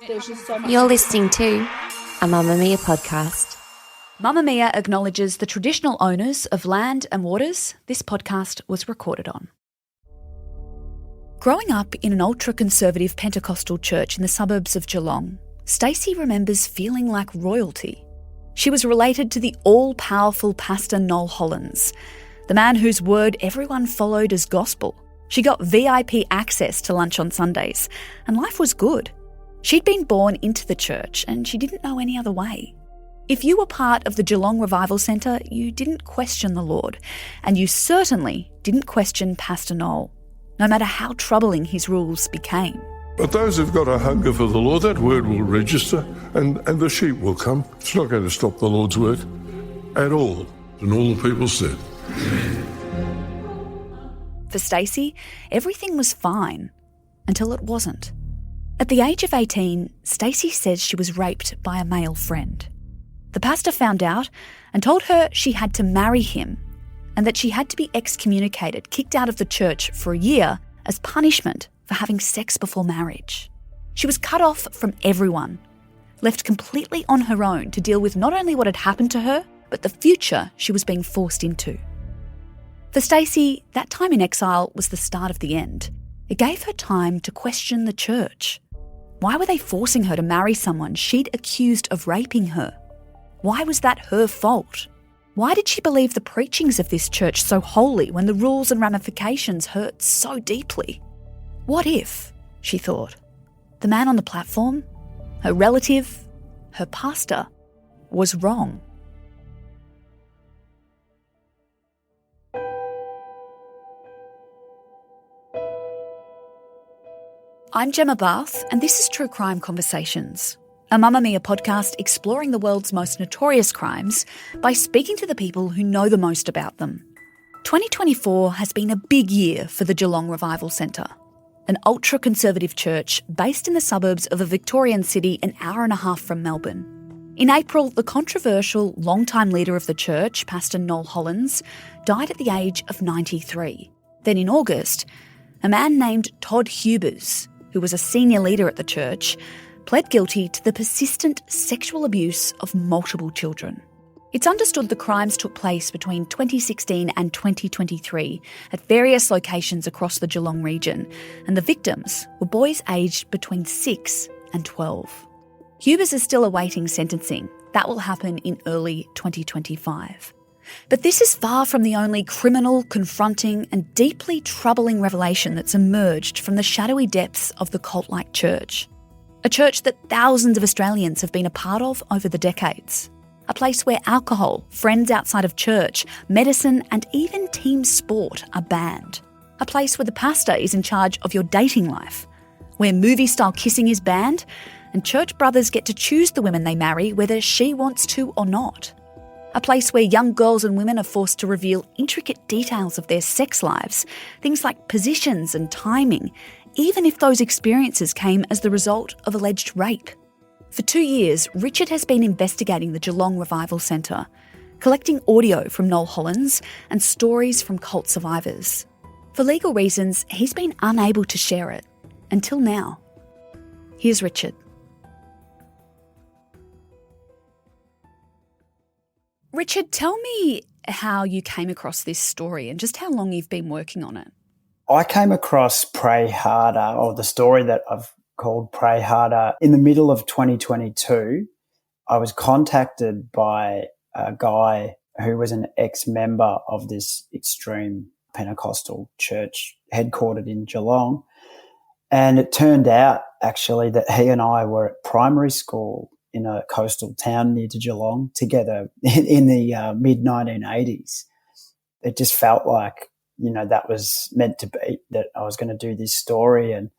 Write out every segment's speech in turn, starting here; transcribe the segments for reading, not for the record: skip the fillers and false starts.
there's just so much. You're listening to a Mamma Mia podcast. Mamma Mia acknowledges the traditional owners of land and waters this podcast was recorded on. Growing up in an ultra-conservative Pentecostal church in the suburbs of Geelong, Stacey remembers feeling like royalty. She was related to the all-powerful Pastor Noel Hollins, the man whose word everyone followed as gospel. She got VIP access to lunch on Sundays, and life was good. She'd been born into the church, and she didn't know any other way. If you were part of the Geelong Revival Centre, you didn't question the Lord, and you certainly didn't question Pastor Noel, no matter how troubling his rules became. But those who've got a hunger for the Lord, that word will register, and the sheep will come. It's not going to stop the Lord's work at all. And all the people said. For Stacey, everything was fine until it wasn't. At the age of 18, Stacey says she was raped by a male friend. The pastor found out and told her she had to marry him and that she had to be excommunicated, kicked out of the church for a year as punishment for having sex before marriage. She was cut off from everyone, left completely on her own to deal with not only what had happened to her, but the future she was being forced into. For Stacey, that time in exile was the start of the end. It gave her time to question the church. Why were they forcing her to marry someone she'd accused of raping her? Why was that her fault? Why did she believe the preachings of this church so wholly when the rules and ramifications hurt so deeply? What if, she thought, the man on the platform, her relative, her pastor, was wrong? I'm Gemma Barth, and this is True Crime Conversations, a Mamma Mia podcast exploring the world's most notorious crimes by speaking to the people who know the most about them. 2024 has been a big year for the Geelong Revival Centre, an ultra-conservative church based in the suburbs of a Victorian city an hour and a half from Melbourne. In April, the controversial long-time leader of the church, Pastor Noel Hollins, died at the age of 93. Then in August, a man named Todd Hubers, who was a senior leader at the church, pled guilty to the persistent sexual abuse of multiple children. It's understood the crimes took place between 2016 and 2023 at various locations across the Geelong region, and the victims were boys aged between 6 and 12. Hubers is still awaiting sentencing. That will happen in early 2025. But this is far from the only criminal, confronting and deeply troubling revelation that's emerged from the shadowy depths of the cult-like church. A church that thousands of Australians have been a part of over the decades. A place where alcohol, friends outside of church, medicine and even team sport are banned. A place where the pastor is in charge of your dating life. Where movie-style kissing is banned and church brothers get to choose the women they marry whether she wants to or not. A place where young girls and women are forced to reveal intricate details of their sex lives, things like positions and timing, even if those experiences came as the result of alleged rape. For 2 years, Richard has been investigating the Geelong Revival Centre, collecting audio from Noel Hollins and stories from cult survivors. For legal reasons, he's been unable to share it, until now. Here's Richard. Richard, tell me how you came across this story and just how long you've been working on it. I came across Pray Harder, or the story that I've called Pray Harder, in the middle of 2022. I was contacted by a guy who was an ex-member of this extreme Pentecostal church headquartered in Geelong. And it turned out, actually, that he and I were at primary school in a coastal town near to Geelong together in the mid-1980s. It just felt like, that was meant to be, that I was going to do this story. And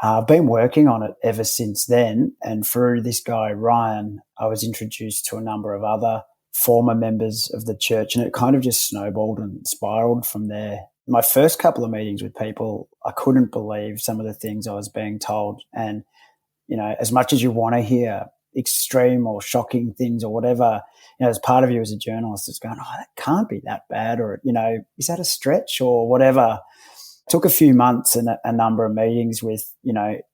I've been working on it ever since then. And through this guy, Ryan, I was introduced to a number of other former members of the church, and it kind of just snowballed and spiraled from there. My first couple of meetings with people, I couldn't believe some of the things I was being told. And, as much as you want to hear extreme or shocking things or whatever, as part of you as a journalist is going, oh, that can't be that bad, or, is that a stretch or whatever. Took a few months and a number of meetings with,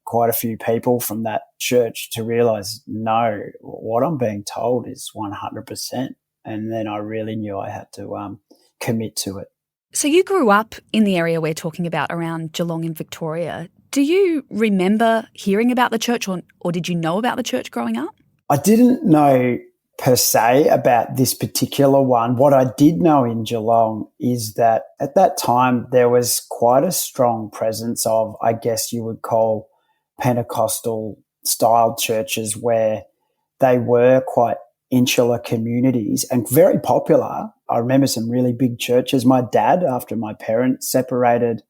quite a few people from that church to realise, no, what I'm being told is 100%. And then I really knew I had to commit to it. So you grew up in the area we're talking about around Geelong in Victoria. Do you remember hearing about the church or did you know about the church growing up? I didn't know per se about this particular one. What I did know in Geelong is that at that time there was quite a strong presence of, I guess you would call, Pentecostal style churches where they were quite insular communities and very popular. I remember some really big churches. My dad, after my parents separated,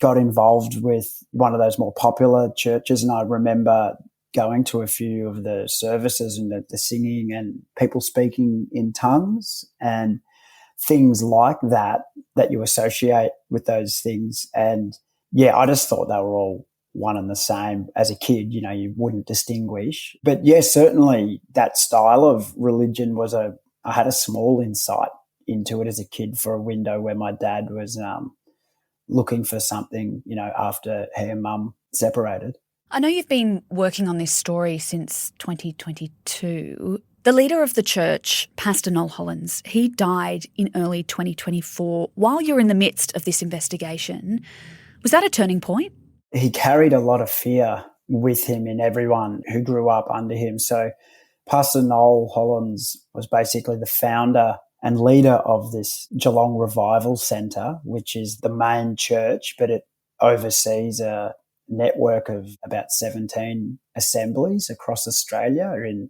got involved with one of those more popular churches, and I remember going to a few of the services and the singing and people speaking in tongues and things like that you associate with those things. And yeah, I just thought they were all one and the same. As a kid, you wouldn't distinguish. But yeah, certainly that style of religion I had a small insight into it as a kid for a window where my dad was looking for something, after he and mum separated. I know you've been working on this story since 2022. The leader of the church, Pastor Noel Hollins, he died in early 2024 while you're in the midst of this investigation. Was that a turning point? He carried a lot of fear with him in everyone who grew up under him. So Pastor Noel Hollins was basically the founder and leader of this Geelong Revival Centre, which is the main church, but it oversees a network of about 17 assemblies across Australia, in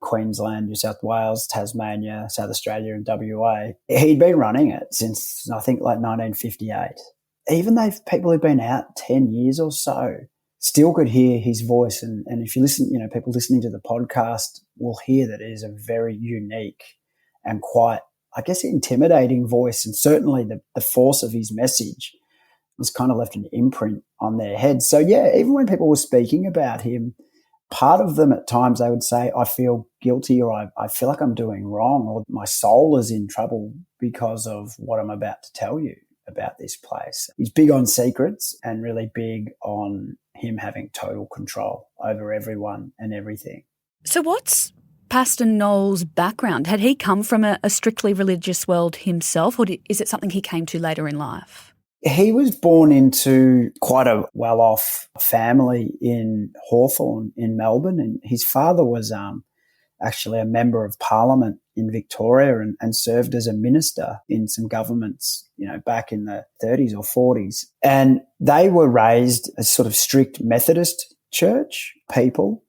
Queensland, New South Wales, Tasmania, South Australia and WA. He'd been running it since, I think, like 1958. Even though people who've been out 10 years or so still could hear his voice. And if you listen, people listening to the podcast will hear that it is a very unique and quite, I guess, intimidating voice. And certainly the force of his message has kind of left an imprint on their heads. So yeah, even when people were speaking about him, part of them at times they would say, I feel guilty, or I feel like I'm doing wrong, or my soul is in trouble because of what I'm about to tell you about this place. He's big on secrets and really big on him having total control over everyone and everything. So what's Pastor Noel's background? Had he come from a strictly religious world himself, or is it something he came to later in life? He was born into quite a well-off family in Hawthorn in Melbourne, and his father was actually a member of Parliament in Victoria and served as a minister in some governments, back in the 30s or 40s. And they were raised as sort of strict Methodist church people.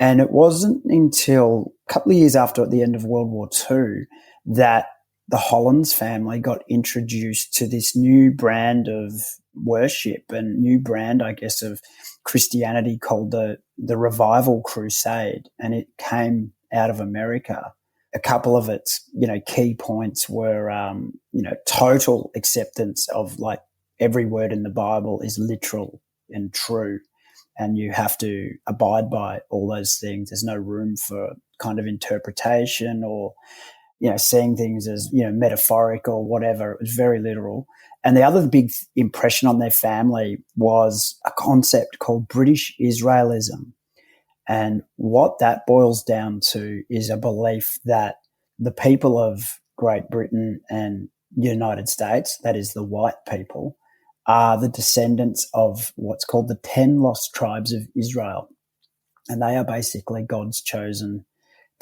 And it wasn't until a couple of years after the end of World War II that the Hollins family got introduced to this new brand of worship and new brand, I guess, of Christianity called the Revival Crusade. And it came out of America. A couple of its, key points were, total acceptance of like every word in the Bible is literal and true. And you have to abide by all those things. There's no room for kind of interpretation or, seeing things as, metaphoric or whatever. It was very literal. And the other big impression on their family was a concept called British Israelism. And what that boils down to is a belief that the people of Great Britain and United States, that is the white people, are the descendants of what's called the 10 lost tribes of Israel. And they are basically God's chosen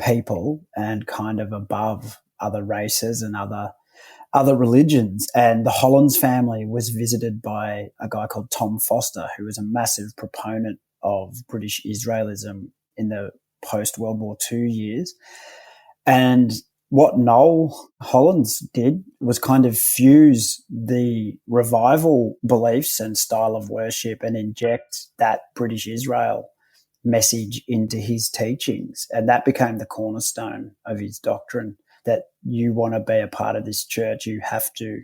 people and kind of above other races and other religions. And the Hollins family was visited by a guy called Tom Foster, who was a massive proponent of British Israelism in the post-World War II years. And what Noel Hollins did was kind of fuse the revival beliefs and style of worship and inject that British Israel message into his teachings. And that became the cornerstone of his doctrine, that you want to be a part of this church, you have to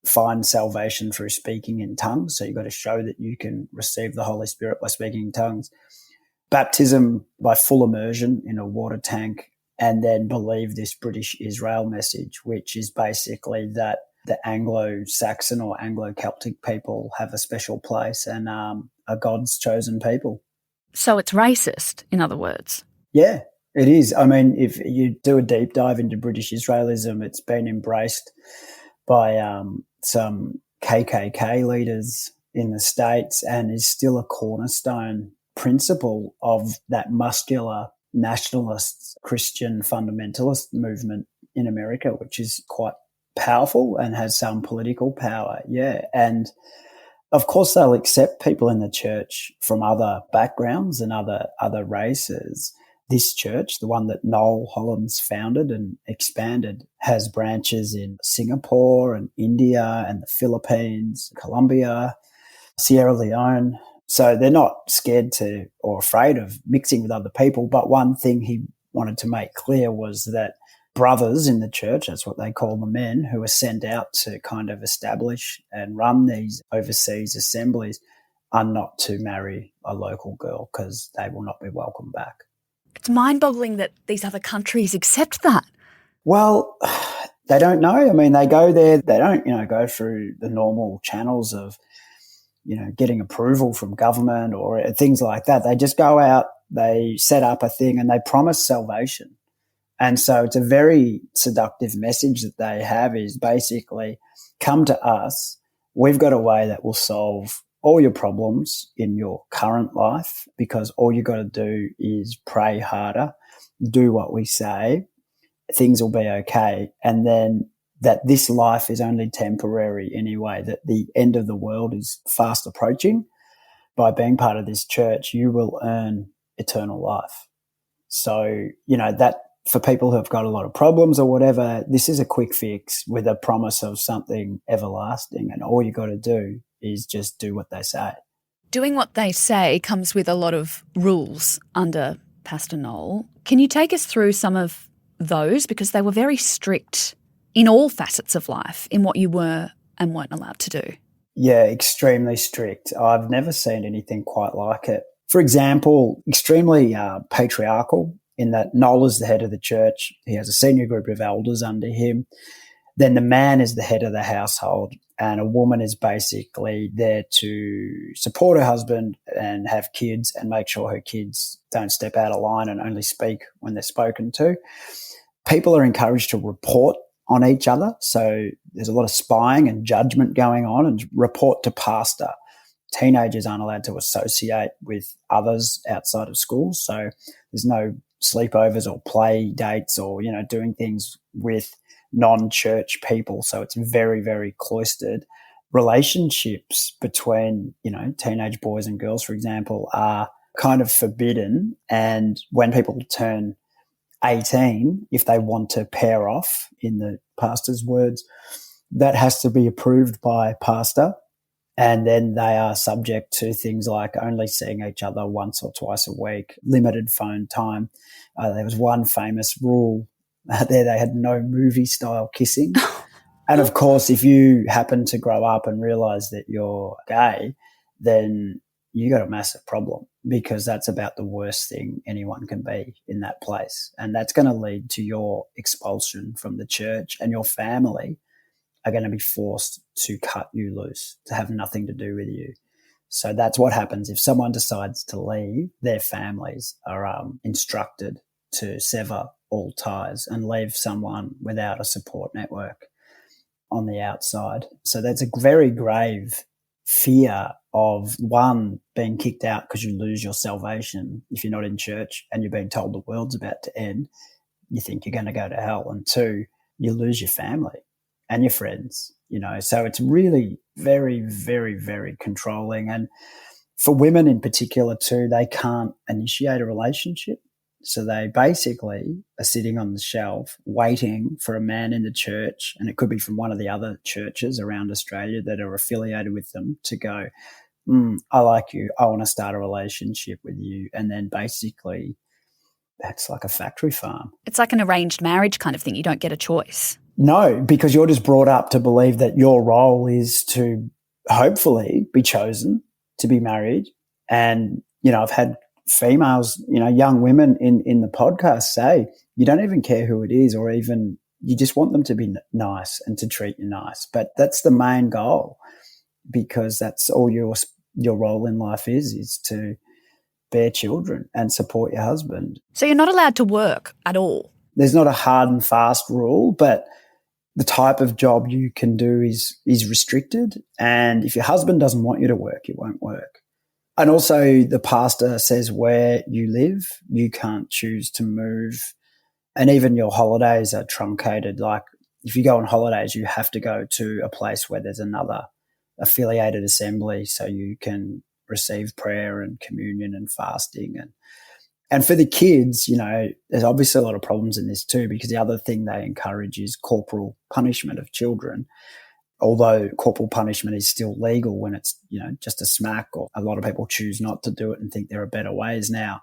find salvation through speaking in tongues. So you've got to show that you can receive the Holy Spirit by speaking in tongues. Baptism by full immersion in a water tank, and then believe this British Israel message, which is basically that the Anglo-Saxon or Anglo-Celtic people have a special place and are God's chosen people. So it's racist, in other words. Yeah, it is. I mean, if you do a deep dive into British Israelism, it's been embraced by some KKK leaders in the States and is still a cornerstone principle of that muscular nationalist Christian fundamentalist movement in America, which is quite powerful and has some political power. Yeah. And of course, they'll accept people in the church from other backgrounds and other races. This church, the one that Noel Hollins founded and expanded, has branches in Singapore and India and the Philippines, Colombia, Sierra Leone. So they're not scared to or afraid of mixing with other people. But one thing he wanted to make clear was that brothers in the church, that's what they call the men, who are sent out to kind of establish and run these overseas assemblies, are not to marry a local girl because they will not be welcome back. It's mind-boggling that these other countries accept that. Well, they don't know. I mean, they go there, they don't, go through the normal channels of, getting approval from government or things like that. They just go out, they set up a thing and they promise salvation. And so it's a very seductive message that they have is basically, come to us. We've got a way that will solve all your problems in your current life because all you got to do is pray harder, do what we say, things will be okay. And then that this life is only temporary anyway, that the end of the world is fast approaching. By being part of this church, you will earn eternal life. So, that for people who have got a lot of problems or whatever, this is a quick fix with a promise of something everlasting. And all you got to do is just do what they say. Doing what they say comes with a lot of rules under Pastor Noel. Can you take us through some of those? Because they were very strict in all facets of life in what you were and weren't allowed to do. Yeah, extremely strict. I've never seen anything quite like it. For example, extremely patriarchal in that Noel is the head of the church. He has a senior group of elders under him. Then the man is the head of the household and a woman is basically there to support her husband and have kids and make sure her kids don't step out of line and only speak when they're spoken to. People are encouraged to report on each other. So there's a lot of spying and judgment going on and report to pastor. Teenagers aren't allowed to associate with others outside of school. So there's no sleepovers or play dates or, doing things with non-church people. So it's very, very cloistered. Relationships between, teenage boys and girls, for example, are kind of forbidden. And when people turn 18, if they want to pair off, in the pastor's words, that has to be approved by pastor. And then they are subject to things like only seeing each other once or twice a week, limited phone time. There was one famous rule there, they had no movie-style kissing. And, of course, if you happen to grow up and realise that you're gay, then you got a massive problem because that's about the worst thing anyone can be in that place. And that's going to lead to your expulsion from the church, and your family are going to be forced to cut you loose, to have nothing to do with you. So that's what happens if someone decides to leave. Their families are instructed to sever all ties and leave someone without a support network on the outside. So that's a very grave fear of, one, being kicked out because you lose your salvation if you're not in church and you're being told the world's about to end. You think you're going to go to hell. And two, you lose your family and your friends, So it's really very, very, very controlling. And for women in particular too, they can't initiate a relationship. So they basically are sitting on the shelf waiting for a man in the church, and it could be from one of the other churches around Australia that are affiliated with them, to go, I like you, I want to start a relationship with you. And then basically that's like a factory farm. It's like an arranged marriage kind of thing. You don't get a choice. No, because you're just brought up to believe that your role is to hopefully be chosen to be married. And, I've had females, young women in the podcast say, you don't even care who it is or even you just want them to be nice and to treat you nice. But that's the main goal, because that's all your role in life is to bear children and support your husband. So you're not allowed to work at all? There's not a hard and fast rule, but the type of job you can do is restricted. And if your husband doesn't want you to work, you won't work. And also the pastor says where you live, you can't choose to move. And even your holidays are truncated. Like if you go on holidays, you have to go to a place where there's another affiliated assembly so you can receive prayer and communion and fasting. And for the kids, you know, there's obviously a lot of problems in this too, because the other thing they encourage is corporal punishment of children. Although corporal punishment is still legal when it's, you know, just a smack, or a lot of people choose not to do it and think there are better ways now.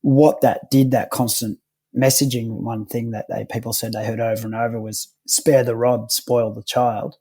What that did, that constant messaging, one thing that people said they heard over and over was spare the rod, spoil the child.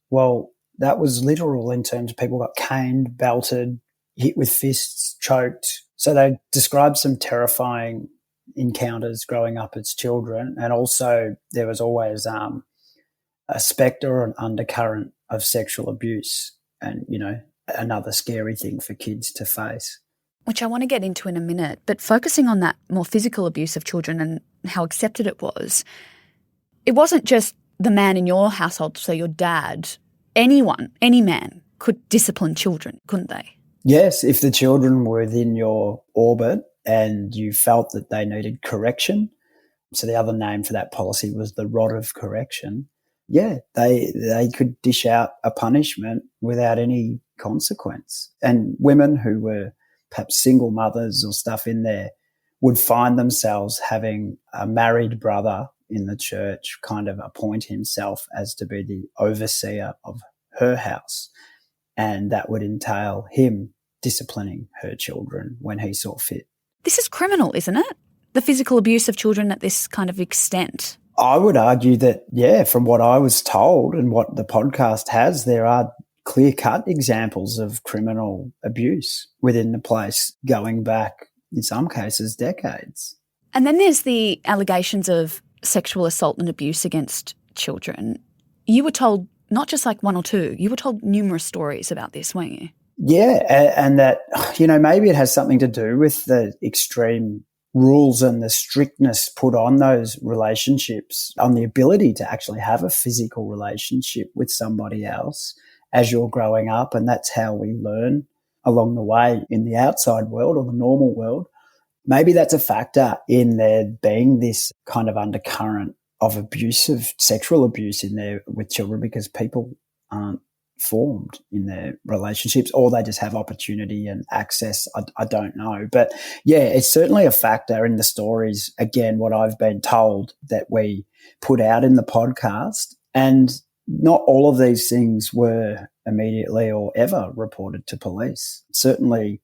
Well, that was literal in terms of people got caned, belted, hit with fists, choked. So they described some terrifying encounters growing up as children. And also there was always a spectre or an undercurrent of sexual abuse, and, you know, another scary thing for kids to face. Which I want to get into in a minute, but focusing on that more physical abuse of children and how accepted it wasn't just the man in your household, so your dad. Anyone, any man could discipline children, couldn't they? Yes, if the children were within your orbit and you felt that they needed correction. So the other name for that policy was the rod of correction. Yeah, they could dish out a punishment without any consequence. And women who were perhaps single mothers or stuff in there would find themselves having a married brother in the church kind of appoint himself as to be the overseer of her house. And that would entail him disciplining her children when he saw fit. This is criminal, isn't it? The physical abuse of children at this kind of extent. I would argue that, yeah, from what I was told and what the podcast has, there are clear-cut examples of criminal abuse within the place going back, in some cases, decades. And then there's the allegations of sexual assault and abuse against children. You were told not just like one or two, you were told numerous stories about this, weren't you? Yeah, and that, you know, maybe it has something to do with the extreme rules and the strictness put on those relationships, on the ability to actually have a physical relationship with somebody else as you're growing up. And that's how we learn along the way in the outside world or the normal world. Maybe that's a factor in there being this kind of undercurrent of abusive, sexual abuse in there with children, because people aren't formed in their relationships, or they just have opportunity and access. I don't know. But yeah, it's certainly a factor in the stories. Again, what I've been told that we put out in the podcast, and not all of these things were immediately or ever reported to police. Certainly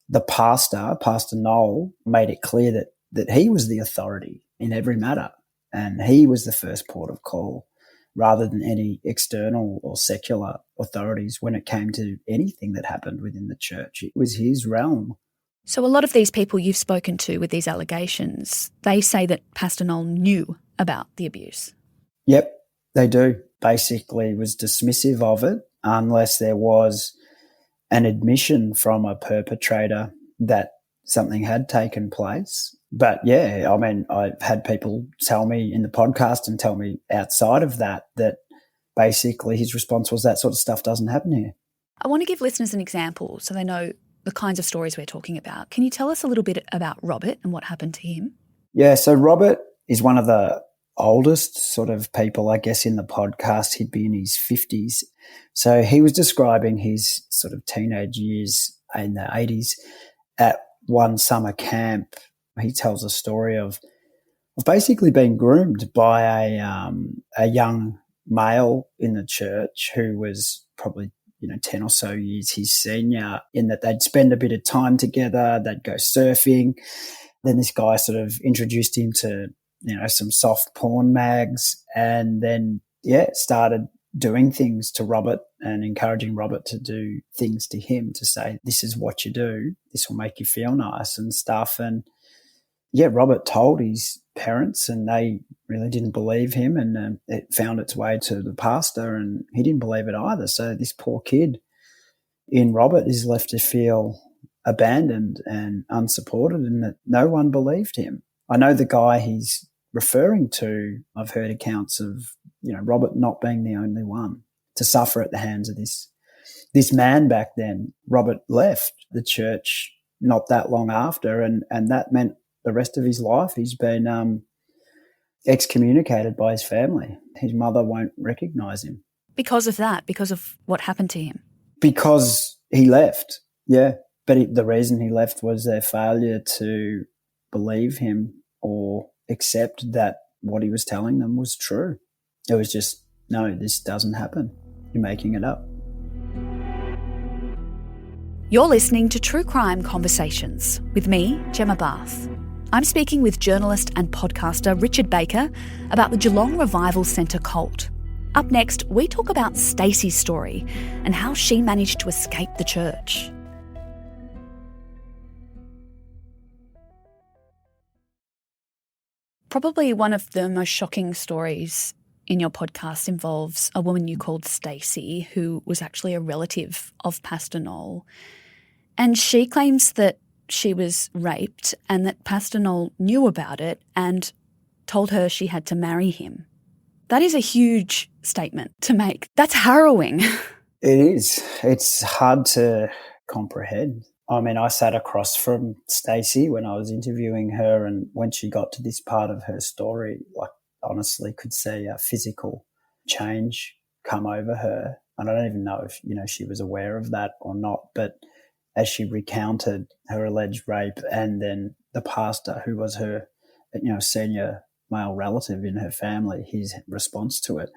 the Pastor Noel, made it clear that he was the authority in every matter, and he was the first port of call, rather than any external or secular authorities when it came to anything that happened within the church. It was his realm. So a lot of these people you've spoken to with these allegations, they say that Pastor Noel knew about the abuse. Yep, they do. Basically was dismissive of it unless there was an admission from a perpetrator that something had taken place. But yeah, I mean, I've had people tell me in the podcast and tell me outside of that basically his response was, that sort of stuff doesn't happen here. I want to give listeners an example so they know the kinds of stories we're talking about. Can you tell us a little bit about Robert and what happened to him? Yeah, so Robert is one of the oldest sort of people, I guess, in the podcast. He'd be in his 50s. So he was describing his sort of teenage years in the 80s at one summer camp. He tells a story of basically being groomed by a young male in the church who was probably 10 or so years his senior, in that they'd spend a bit of time together, they'd go surfing. Then this guy sort of introduced him to, some soft porn mags, and then, started doing things to Robert and encouraging Robert to do things to him, to say, this is what you do, this will make you feel nice and stuff. And Robert told his parents and they really didn't believe him, and it found its way to the pastor and he didn't believe it either. So this poor kid in Robert is left to feel abandoned and unsupported, and that no one believed him. I know the guy he's referring to, I've heard accounts of, Robert not being the only one to suffer at the hands of this man back then. Robert left the church not that long after, and that meant the rest of his life he's been excommunicated by his family. His mother won't recognise him. Because of that, because of what happened to him? Because he left, yeah. But the reason he left was their failure to believe him or accept that what he was telling them was true. It was just, no, this doesn't happen. You're making it up. You're listening to True Crime Conversations with me, Gemma Barth. I'm speaking with journalist and podcaster Richard Baker about the Geelong Revival Centre cult. Up next, we talk about Stacey's story and how she managed to escape the church. Probably one of the most shocking stories in your podcast involves a woman you called Stacey, who was actually a relative of Pastor Noel. And she claims that she was raped and that Pastor Noel knew about it and told her she had to marry him. That is a huge statement to make. That's harrowing. It is. It's hard to comprehend. I mean, I sat across from Stacey when I was interviewing her, and when she got to this part of her story, honestly could see a physical change come over her. And I don't even know if, she was aware of that or not, but as she recounted her alleged rape, and then the pastor who was her, senior male relative in her family, his response to it,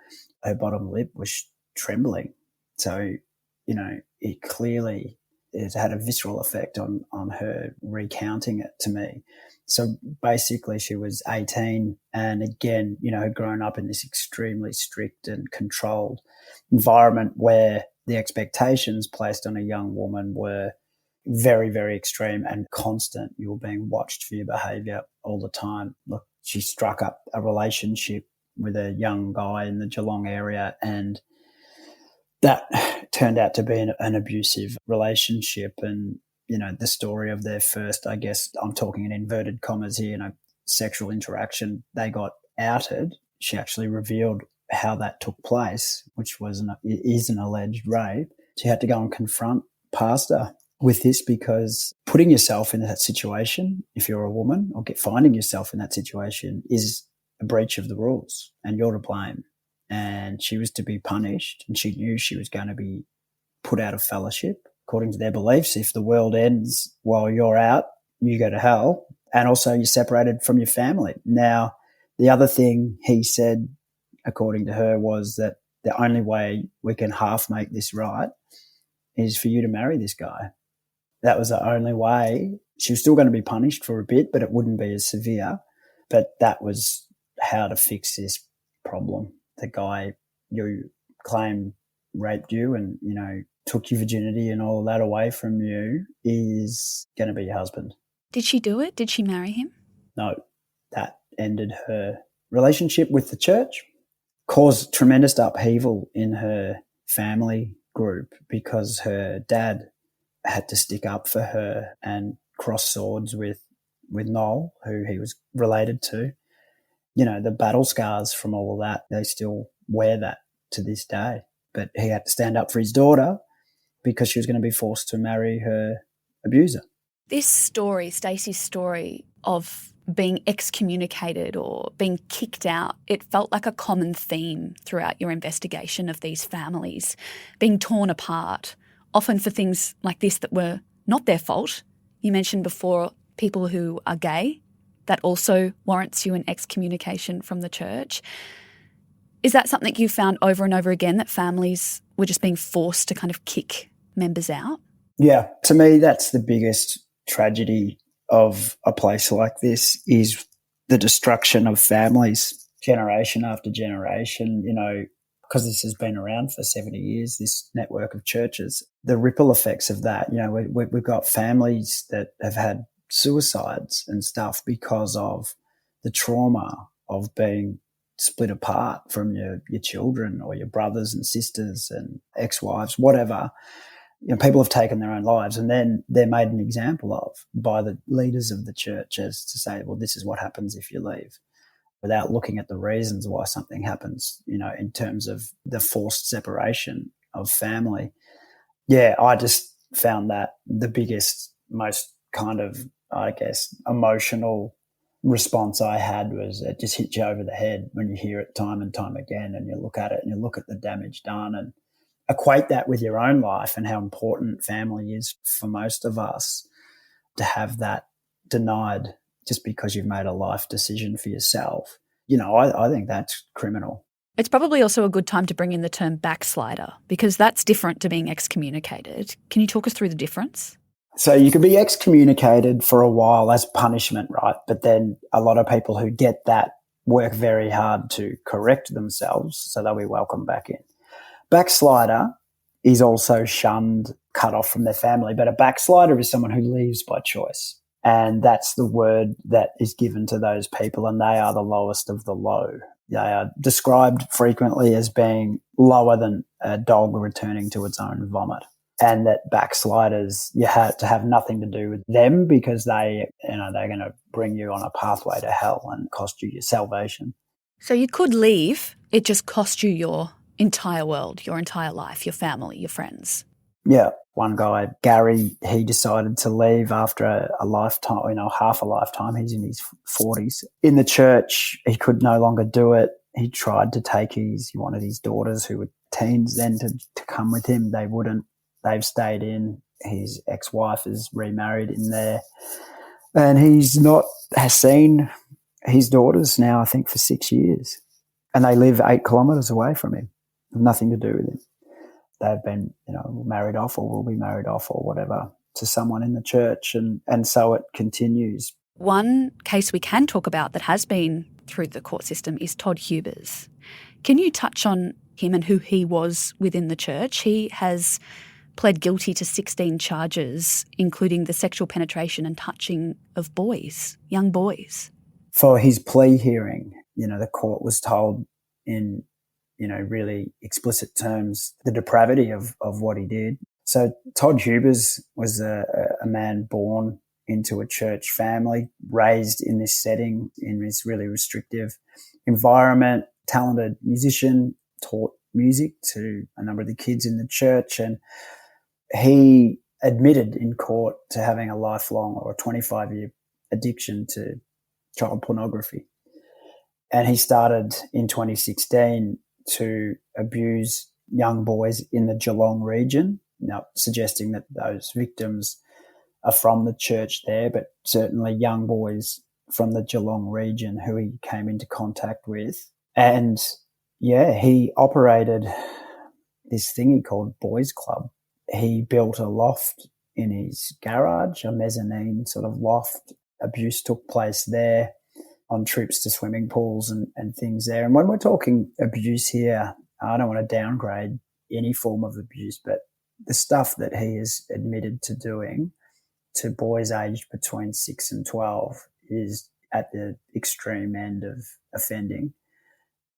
her bottom lip was trembling. So, it clearly it had a visceral effect on her recounting it to me. So basically she was 18 and again, had grown up in this extremely strict and controlled environment where the expectations placed on a young woman were very, very extreme and constant. You were being watched for your behaviour all the time. Look, she struck up a relationship with a young guy in the Geelong area, and that turned out to be an abusive relationship. And, the story of their first, I guess I'm talking in inverted commas here, sexual interaction, they got outed. She actually revealed how that took place, which is an alleged rape. She had to go and confront pastor with this, because putting yourself in that situation, if you're a woman, or finding yourself in that situation, is a breach of the rules and you're to blame. And she was to be punished, and she knew she was going to be put out of fellowship. According to their beliefs, if the world ends while you're out, you go to hell, and also you're separated from your family. Now, the other thing he said, according to her, was that the only way we can half make this right is for you to marry this guy. That was the only way. She was still going to be punished for a bit, but it wouldn't be as severe. But that was how to fix this problem. The guy you claim raped you and, took your virginity and all of that away from you is going to be your husband. Did she do it? Did she marry him? No, that ended her relationship with the church, caused tremendous upheaval in her family group because her dad had to stick up for her and cross swords with Noel, who he was related to. The battle scars from all of that, they still wear that to this day. But he had to stand up for his daughter because she was going to be forced to marry her abuser. This story, Stacey's story of being excommunicated or being kicked out, it felt like a common theme throughout your investigation of these families, being torn apart, often for things like this that were not their fault. You mentioned before people who are gay. That also warrants you an excommunication from the church. Is that something you found over and over again, that families were just being forced to kind of kick members out? Yeah, to me that's the biggest tragedy of a place like this, is the destruction of families, generation after generation, because this has been around for 70 years, this network of churches. The ripple effects of that, we've got families that have had suicides and stuff because of the trauma of being split apart from your children or your brothers and sisters and ex-wives, whatever. People have taken their own lives, and then they're made an example of by the leaders of the church as to say, well, this is what happens if you leave, without looking at the reasons why something happens, in terms of the forced separation of family. Yeah, I just found that the biggest, most kind of, I guess, emotional response I had was it just hit you over the head when you hear it time and time again, and you look at it and you look at the damage done and equate that with your own life and how important family is for most of us, to have that denied just because you've made a life decision for yourself. I think that's criminal. It's probably also a good time to bring in the term backslider, because that's different to being excommunicated. Can you talk us through the difference? So you can be excommunicated for a while as punishment, right? But then a lot of people who get that work very hard to correct themselves, so they'll be welcomed back in. Backslider is also shunned, cut off from their family, but a backslider is someone who leaves by choice. And that's the word that is given to those people, and they are the lowest of the low. They are described frequently as being lower than a dog returning to its own vomit. And that backsliders, you have to have nothing to do with them, because they're going to bring you on a pathway to hell and cost you your salvation. So you could leave, it just cost you your entire world, your entire life, your family, your friends. Yeah. One guy, Gary, he decided to leave after a lifetime, half a lifetime. He's in his 40s. In the church, he could no longer do it. He tried to take he wanted his daughters, who were teens then, to come with him. They wouldn't. They've stayed in. His ex-wife is remarried in there. And has seen his daughters now, I think, for 6 years. And they live 8 kilometres away from him. Nothing to do with him. They've been, married off or will be married off or whatever to someone in the church. And so it continues. One case we can talk about that has been through the court system is Todd Hubers. Can you touch on him and who he was within the church? He has pled guilty to 16 charges, including the sexual penetration and touching of boys, young boys. For his plea hearing, the court was told in really explicit terms the depravity of what he did. So Todd Hubers was a man born into a church family, raised in this setting, in this really restrictive environment, talented musician, taught music to a number of the kids in the church, and he admitted in court to having a lifelong or a 25-year addiction to child pornography. And he started in 2016 to abuse young boys in the Geelong region, suggesting that those victims are from the church there, but certainly young boys from the Geelong region who he came into contact with. And, he operated this thing he called Boys Club. He built a loft in his garage, a mezzanine sort of loft. Abuse took place there on trips to swimming pools and things there. And when we're talking abuse here, I don't want to downgrade any form of abuse, but the stuff that he has admitted to doing to boys aged between 6 and 12 is at the extreme end of offending.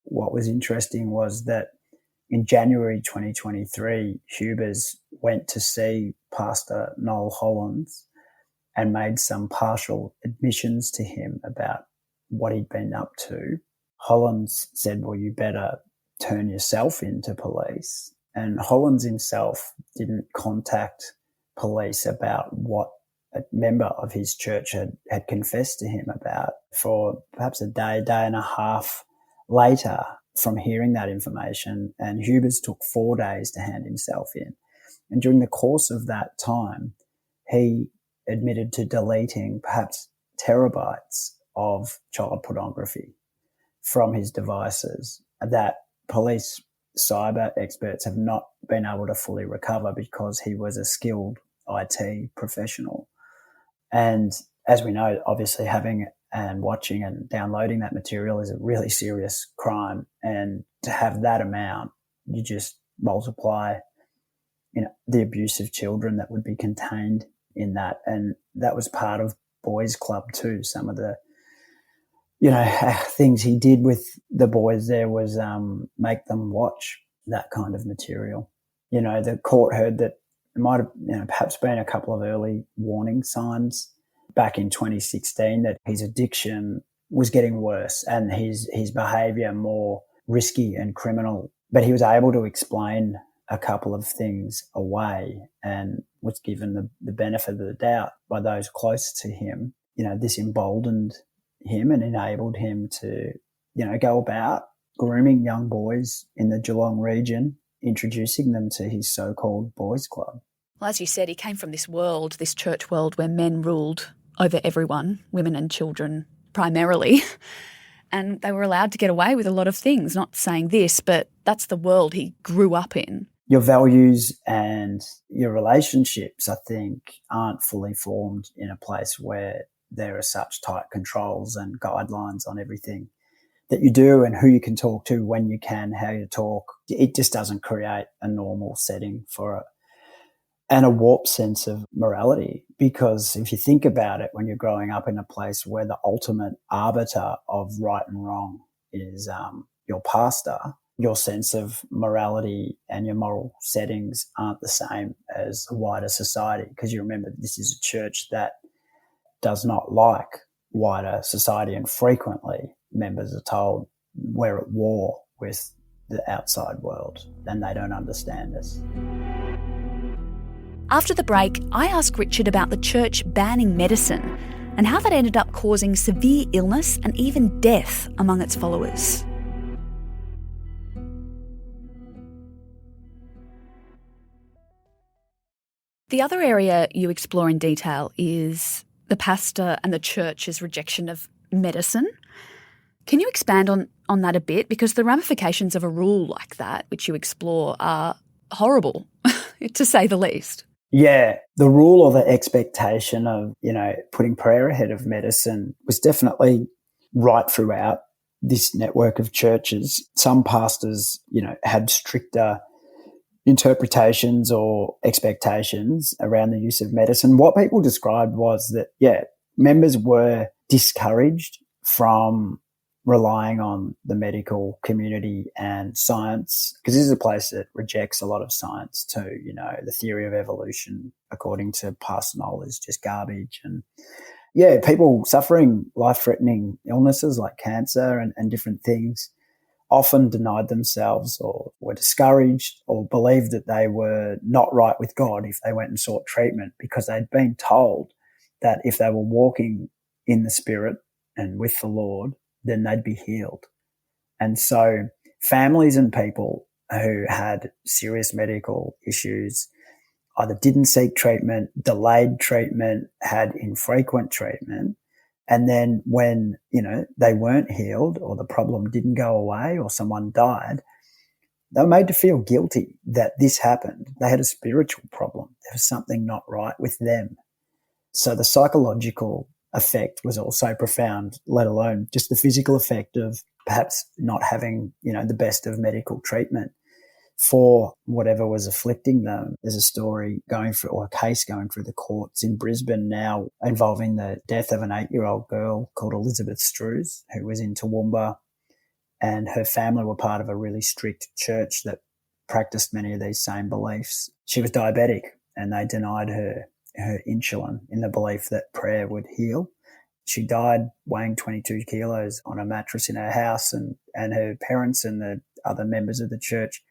What was interesting was that in January 2023, Hubers went to see Pastor Noel Hollins and made some partial admissions to him about what he'd been up to. Hollins said, well, you better turn yourself into police. And Hollins himself didn't contact police about what a member of his church had confessed to him about for perhaps a day and a half later from hearing that information. And Hubers took 4 days to hand himself in. And during the course of that time, he admitted to deleting perhaps terabytes of child pornography from his devices that police cyber experts have not been able to fully recover because he was a skilled IT professional. And as we know, obviously having and watching and downloading that material is a really serious crime. And to have that amount, you just multiply, the abuse of children that would be contained in that. And that was part of boys' club too. Some of the, things he did with the boys there was make them watch that kind of material. The court heard that there might have perhaps been a couple of early warning signs back in 2016 that his addiction was getting worse and his behaviour more risky and criminal. But he was able to explain a couple of things away and was given the benefit of the doubt by those close to him. This emboldened him and enabled him to, go about grooming young boys in the Geelong region, introducing them to his so-called boys' club. Well, as you said, he came from this world, this church world where men ruled over everyone, women and children primarily, and they were allowed to get away with a lot of things. Not saying this, but that's the world he grew up in. Your values and your relationships, I think, aren't fully formed in a place where there are such tight controls and guidelines on everything that you do and who you can talk to, when you can, how you talk. It just doesn't create a normal setting for and a warped sense of morality. Because if you think about it, when you're growing up in a place where the ultimate arbiter of right and wrong is your pastor, your sense of morality and your moral settings aren't the same as a wider society, because you remember this is a church that does not like wider society, and frequently members are told we're at war with the outside world and they don't understand us. After the break, I ask Richard about the church banning medicine and how that ended up causing severe illness and even death among its followers. The other area you explore in detail is the pastor and the church's rejection of medicine. Can you expand on that a bit? Because the ramifications of a rule like that, which you explore, are horrible, to say the least. Yeah, the rule or the expectation of, putting prayer ahead of medicine was definitely right throughout this network of churches. Some pastors, had stricter interpretations or expectations around the use of medicine. What people described was that, members were discouraged from relying on the medical community and science, because this is a place that rejects a lot of science too. The theory of evolution, according to Pastor Noel, is just garbage. And people suffering life-threatening illnesses like cancer and different things often denied themselves or were discouraged or believed that they were not right with God if they went and sought treatment, because they'd been told that if they were walking in the Spirit and with the Lord, then they'd be healed. And so families and people who had serious medical issues either didn't seek treatment, delayed treatment, had infrequent treatment. And then when, they weren't healed or the problem didn't go away or someone died, they were made to feel guilty that this happened. They had a spiritual problem. There was something not right with them. So the psychological effect was also profound, let alone just the physical effect of perhaps not having, the best of medical treatment for whatever was afflicting them. There's a story going through, or a case going through the courts in Brisbane now involving the death of an 8-year-old girl called Elizabeth Strews, who was in Toowoomba, and her family were part of a really strict church that practiced many of these same beliefs. She was diabetic and they denied her insulin in the belief that prayer would heal. She died weighing 22 kilos on a mattress in her house, and her parents and the other members of the church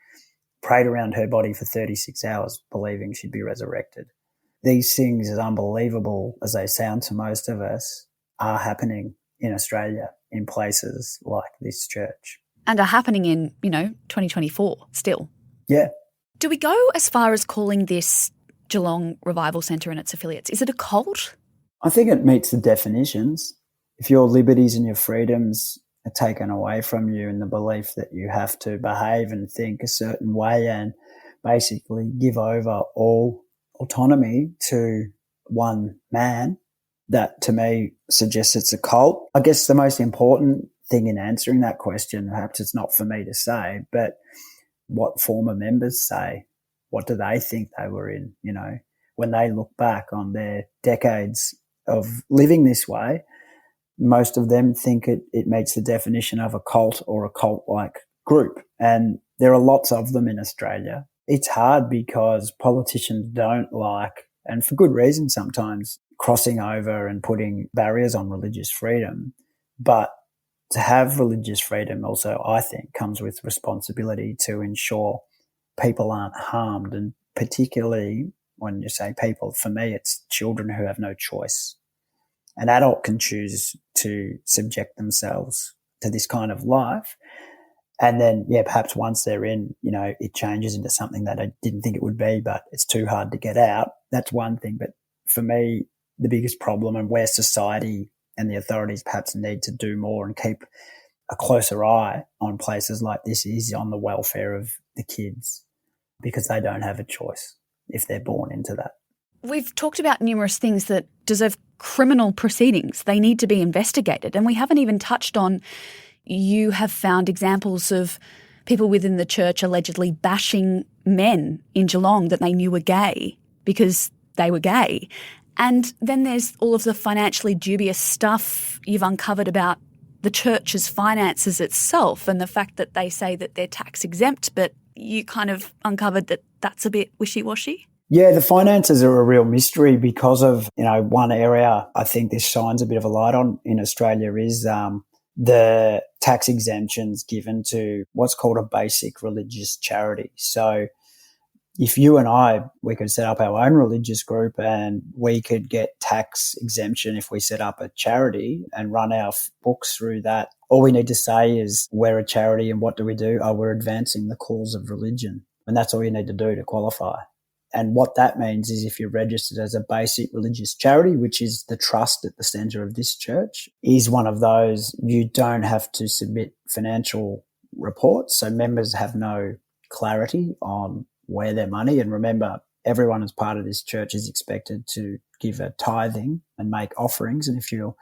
prayed around her body for 36 hours, believing she'd be resurrected. These things, as unbelievable as they sound to most of us, are happening in Australia in places like this church. And are happening in, 2024 still. Yeah. Do we go as far as calling this Geelong Revival Centre and its affiliates? Is it a cult? I think it meets the definitions. If your liberties and your freedoms are taken away from you in the belief that you have to behave and think a certain way and basically give over all autonomy to one man, that to me suggests it's a cult. I guess the most important thing in answering that question, perhaps it's not for me to say, but what former members say. What do they think they were in, when they look back on their decades of living this way, most of them think it meets the definition of a cult or a cult-like group. And there are lots of them in Australia. It's hard because politicians don't like, and for good reason sometimes, crossing over and putting barriers on religious freedom. But to have religious freedom also, I think, comes with responsibility to ensure people aren't harmed. And particularly when you say people, for me, it's children who have no choice. An adult can choose to subject themselves to this kind of life. And then, perhaps once they're in, it changes into something that I didn't think it would be, but it's too hard to get out. That's one thing. But for me, the biggest problem, and where society and the authorities perhaps need to do more and keep a closer eye on places like this, is on the welfare of the kids, because they don't have a choice if they're born into that. We've talked about numerous things that deserve criminal proceedings. They need to be investigated. And we haven't even touched on, you have found examples of people within the church allegedly bashing men in Geelong that they knew were gay because they were gay. And then there's all of the financially dubious stuff you've uncovered about the church's finances itself, and the fact that they say that they're tax exempt, but you kind of uncovered that that's a bit wishy-washy. Yeah, the finances are a real mystery because of, one area I think this shines a bit of a light on in Australia is the tax exemptions given to what's called a basic religious charity. So if you and we could set up our own religious group and we could get tax exemption if we set up a charity and run our books through that. All we need to say is we're a charity, and what do? Oh, we're advancing the cause of religion. And that's all you need to do to qualify. And what that means is if you're registered as a basic religious charity, which is the trust at the centre of this church, is one of those, you don't have to submit financial reports. So members have no clarity on where their money, and remember, everyone as part of this church is expected to give a tithing and make offerings. And if you've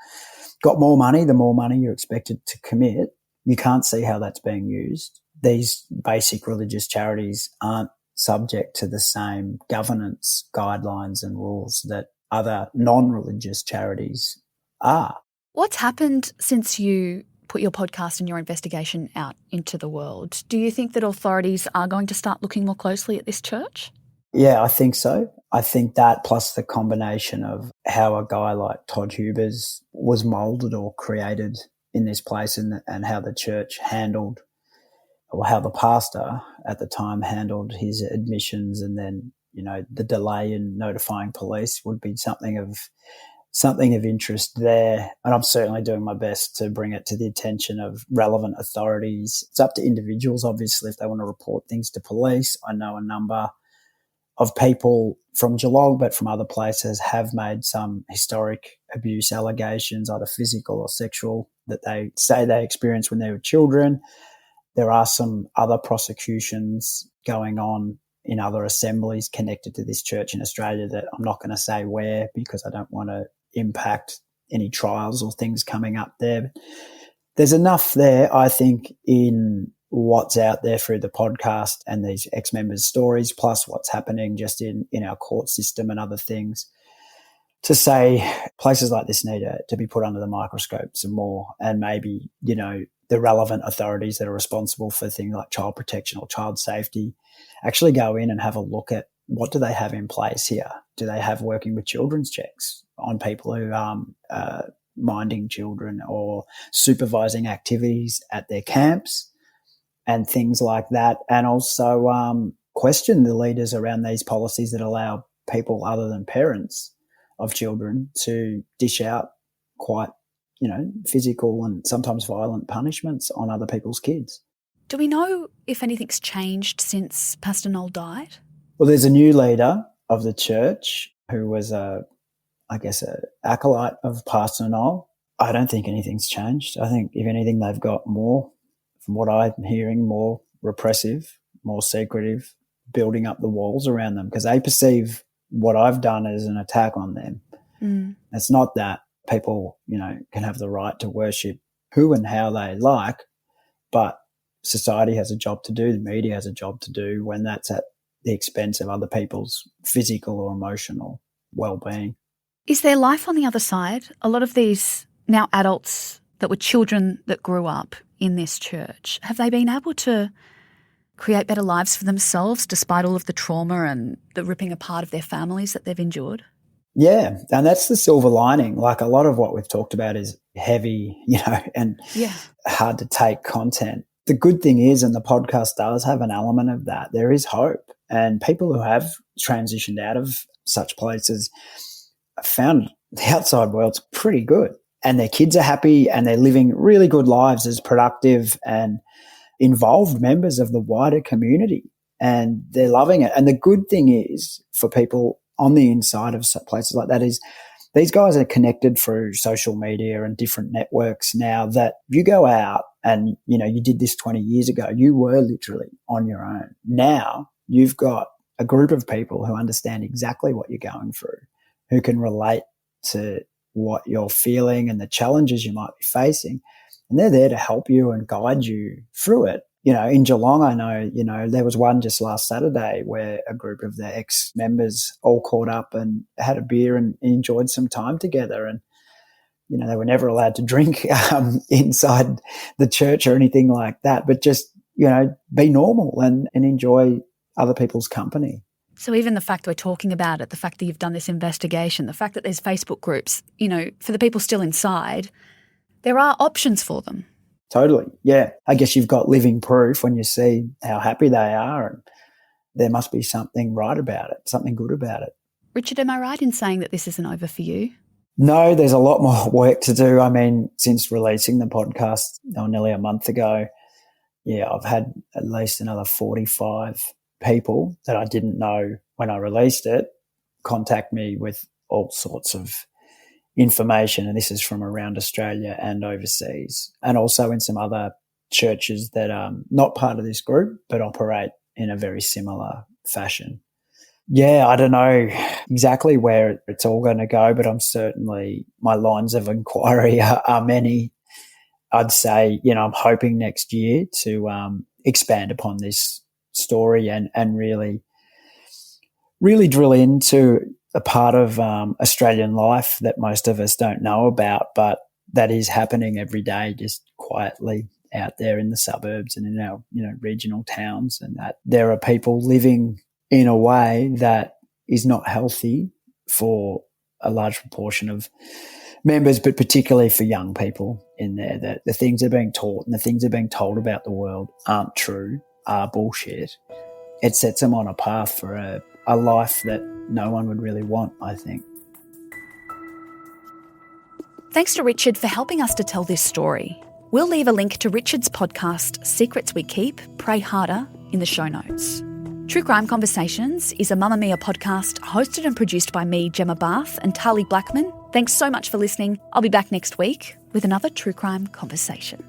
got more money, the more money you're expected to commit. You can't see how that's being used. These basic religious charities aren't subject to the same governance guidelines and rules that other non-religious charities are. What's happened since you put your podcast and your investigation out into the world? Do you think that authorities are going to start looking more closely at this church? Yeah, I think so. I think that, plus the combination of how a guy like Todd Hubers was moulded or created in this place, and how the church handled, or how the pastor at the time handled his admissions, and then, the delay in notifying police would be something of interest there. And I'm certainly doing my best to bring it to the attention of relevant authorities. It's up to individuals, obviously, if they want to report things to police. I know a number of people from Geelong, but from other places, have made some historic abuse allegations, either physical or sexual, that they say they experienced when they were children. There are some other prosecutions going on in other assemblies connected to this church in Australia that I'm not going to say where, because I don't want to impact any trials or things coming up there. There's enough there, I think, in what's out there through the podcast and these ex-members' stories, plus what's happening just in our court system and other things, to say places like this need to be put under the microscope some more, and maybe, the relevant authorities that are responsible for things like child protection or child safety actually go in and have a look at what do they have in place here. Do they have working with children's checks on people who are minding children, or supervising activities at their camps and things like that, and also question the leaders around these policies that allow people other than parents of children to dish out quite, physical and sometimes violent punishments on other people's kids. Do we know if anything's changed since Pastor Noel died? Well, there's a new leader of the church who was an acolyte of Pastor Noel. I don't think anything's changed. I think, if anything, they've got more, from what I'm hearing, more repressive, more secretive, building up the walls around them, because they perceive what I've done as an attack on them. It's not that. People, can have the right to worship who and how they like, but society has a job to do, the media has a job to do, when that's at the expense of other people's physical or emotional well-being. Is there life on the other side? A lot of these now adults that were children that grew up in this church, have they been able to create better lives for themselves despite all of the trauma and the ripping apart of their families that they've endured? Yeah, and that's the silver lining. Like, a lot of what we've talked about is heavy, and hard to take content. The good thing is, and the podcast does have an element of that, there is hope. And people who have transitioned out of such places have found the outside world's pretty good. And their kids are happy and they're living really good lives as productive and involved members of the wider community. And they're loving it. And the good thing is, for people on the inside of places like that, is these guys are connected through social media and different networks now, that you go out and, you did this 20 years ago, you were literally on your own. Now you've got a group of people who understand exactly what you're going through, who can relate to what you're feeling and the challenges you might be facing. And they're there to help you and guide you through it. In Geelong, I know, there was one just last Saturday where a group of their ex-members all caught up and had a beer and enjoyed some time together. And, they were never allowed to drink inside the church or anything like that, but just, be normal and enjoy other people's company. So even the fact we're talking about it, the fact that you've done this investigation, the fact that there's Facebook groups, for the people still inside, there are options for them. Totally. Yeah. I guess you've got living proof when you see how happy they are, and there must be something right about it, something good about it. Richard, am I right in saying that this isn't over for you? No, there's a lot more work to do. I mean, since releasing the podcast nearly a month ago, I've had at least another 45 people that I didn't know when I released it contact me with all sorts of information, and this is from around Australia and overseas, and also in some other churches that are not part of this group but operate in a very similar fashion. I don't know exactly where it's all going to go, but I'm certainly, my lines of inquiry are many. I'd say, I'm hoping next year to expand upon this story and really drill into a part of Australian life that most of us don't know about, but that is happening every day, just quietly out there in the suburbs and in our, regional towns, and that there are people living in a way that is not healthy for a large proportion of members, but particularly for young people in there, that the things they're being taught and the things they're being told about the world aren't true, are bullshit. It sets them on a path for a life that no one would really want, I think. Thanks to Richard for helping us to tell this story. We'll leave a link to Richard's podcast, Secrets We Keep, Pray Harder, in the show notes. True Crime Conversations is a Mamma Mia podcast hosted and produced by me, Gemma Barth, and Tahli Blackman. Thanks so much for listening. I'll be back next week with another True Crime Conversation.